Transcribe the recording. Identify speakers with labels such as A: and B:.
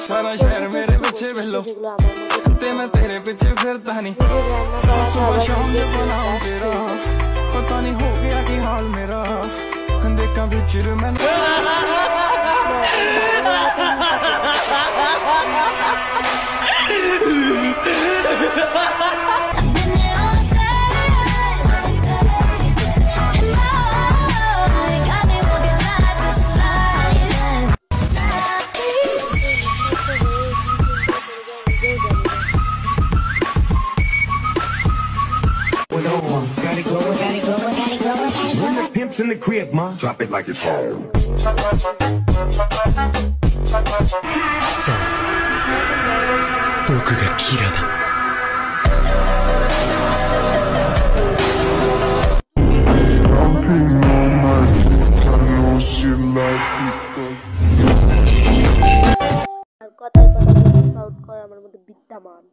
A: सारा शहर मेरे पीछे भेलो ते मैं तेरे पीछे फिरता नहीं सुबह शाम जब बनाऊं तेरा पता नहीं हो गया कि हाल मेरा देखा पिक्चर मैं
B: Pimps in the crib, ma. Drop it like it's home. So, 僕がキラだ。
C: কথায় কথায় স্কাউট করা আমার মধ্যে বিদ্যমান।